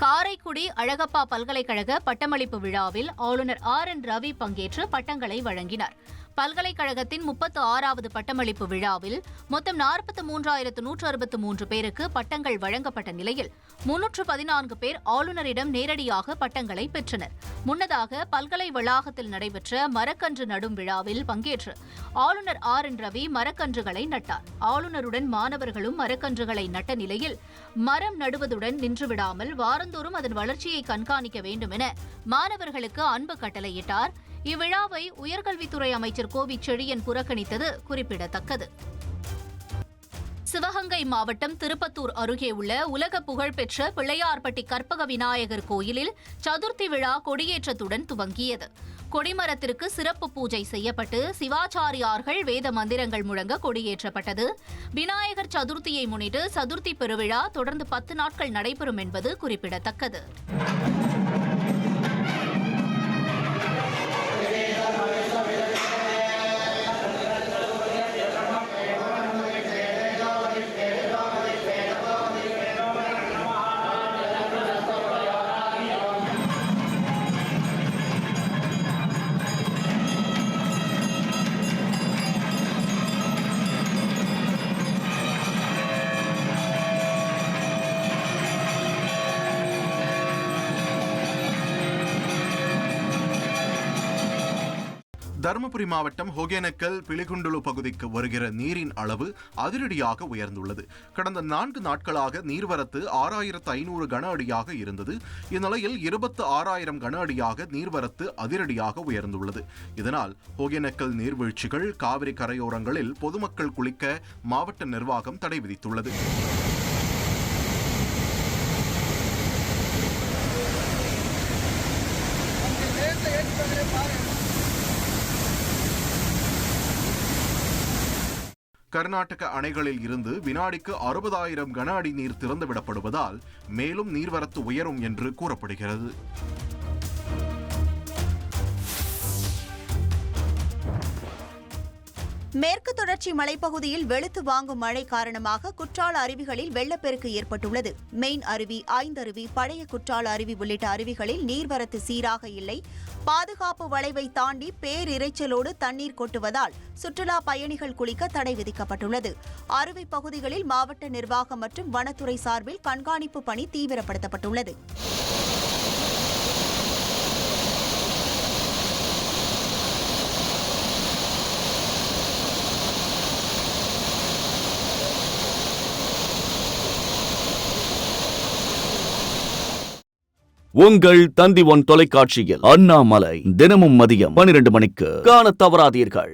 காரைக்குடி அழகப்பா பல்கலைக்கழக பட்டமளிப்பு விழாவில் ஆளுநர் RN ரவி பங்கேற்று பட்டங்களை வழங்கினார். பல்கலைக்கழகத்தின் 36வது பட்டமளிப்பு விழாவில் மொத்தம் 43,163 பேருக்கு பட்டங்கள் வழங்கப்பட்ட நிலையில் 314 பேர் ஆளுநரிடம் நேரடியாக பட்டங்களை பெற்றனர். முன்னதாக பல்கலை வளாகத்தில் நடைபெற்ற மரக்கன்று நடும் விழாவில் பங்கேற்று ஆளுநர் RN ரவி மரக்கன்றுகளை நட்டார். ஆளுநருடன் மாணவர்களும் மரக்கன்றுகளை நட்ட நிலையில் மரம் நடுவதுடன் நின்றுவிடாமல் வாரந்தோறும் அதன் வளர்ச்சியை கண்காணிக்க வேண்டும் என மாணவர்களுக்கு அன்பு கட்டளையிட்டார். இவ்விழாவை உயர்கல்வித்துறை அமைச்சர் கோவி செழியன் புறக்கணித்தது குறிப்பிடத்தக்கது. சிவகங்கை மாவட்டம் திருப்பத்தூர் அருகே உள்ள உலக புகழ்பெற்ற பிள்ளையார்பட்டி கற்பக விநாயகர் கோயிலில் சதுர்த்தி விழா கொடியேற்றத்துடன் துவங்கியது. கொடிமரத்திற்கு சிறப்பு பூஜை செய்யப்பட்டு சிவாச்சாரியார்கள் வேத மந்திரங்கள் முழங்க கொடியேற்றப்பட்டது. விநாயகர் சதுர்த்தியை முன்னிட்டு சதுர்த்தி பெருவிழா தொடர்ந்து 10 நாட்கள் நடைபெறும் என்பது குறிப்பிடத்தக்கது. தருமபுரி மாவட்டம் ஒகேனக்கல் பிலிகுண்டுலு பகுதிக்கு வருகிற நீரின் அளவு அதிரடியாக உயர்ந்துள்ளது. கடந்த 4 நாட்களாக நீர்வரத்து 6,500 கன அடியாக இருந்தது. இந்நிலையில் 26,000 கன அடியாக நீர்வரத்து அதிரடியாக உயர்ந்துள்ளது. இதனால் ஒகேனக்கல் நீர்வீழ்ச்சிகள், காவிரி கரையோரங்களில் பொதுமக்கள் குளிக்க மாவட்ட நிர்வாகம் தடை விதித்துள்ளது. கர்நாடக அணைகளில் இருந்து வினாடிக்கு 60,000 கன அடி நீர் திறந்துவிடப்படுவதால் மேலும் நீர்வரத்து உயரும் என்று கூறப்படுகிறது. மேற்கு தொடர்ச்சி மலைப்பகுதியில் வெளுத்து வாங்கும் மழை காரணமாக குற்றால அருவிகளில் வெள்ளப்பெருக்கு ஏற்பட்டுள்ளது. மெயின் அருவி, ஐந்தருவி, பழைய குற்றால அருவி உள்ளிட்ட அருவிகளில் நீர்வரத்து சீராக இல்லை. பாதுகாப்பு வளைவை தாண்டி பேரிரைச்சலோடு தண்ணீர் கொட்டுவதால் சுற்றுலா பயணிகள் குளிக்க தடை விதிக்கப்பட்டுள்ளது. அருவி பகுதிகளில் மாவட்ட நிர்வாகம் மற்றும் வனத்துறை சார்பில் கண்காணிப்பு பணி தீவிரப்படுத்தப்பட்டுள்ளது. உங்கள் தந்தி ஒன் தொலைக்காட்சியில் அண்ணாமலை தினமும் மதியம் 12 மணிக்கு காணத் தவறாதீர்கள்.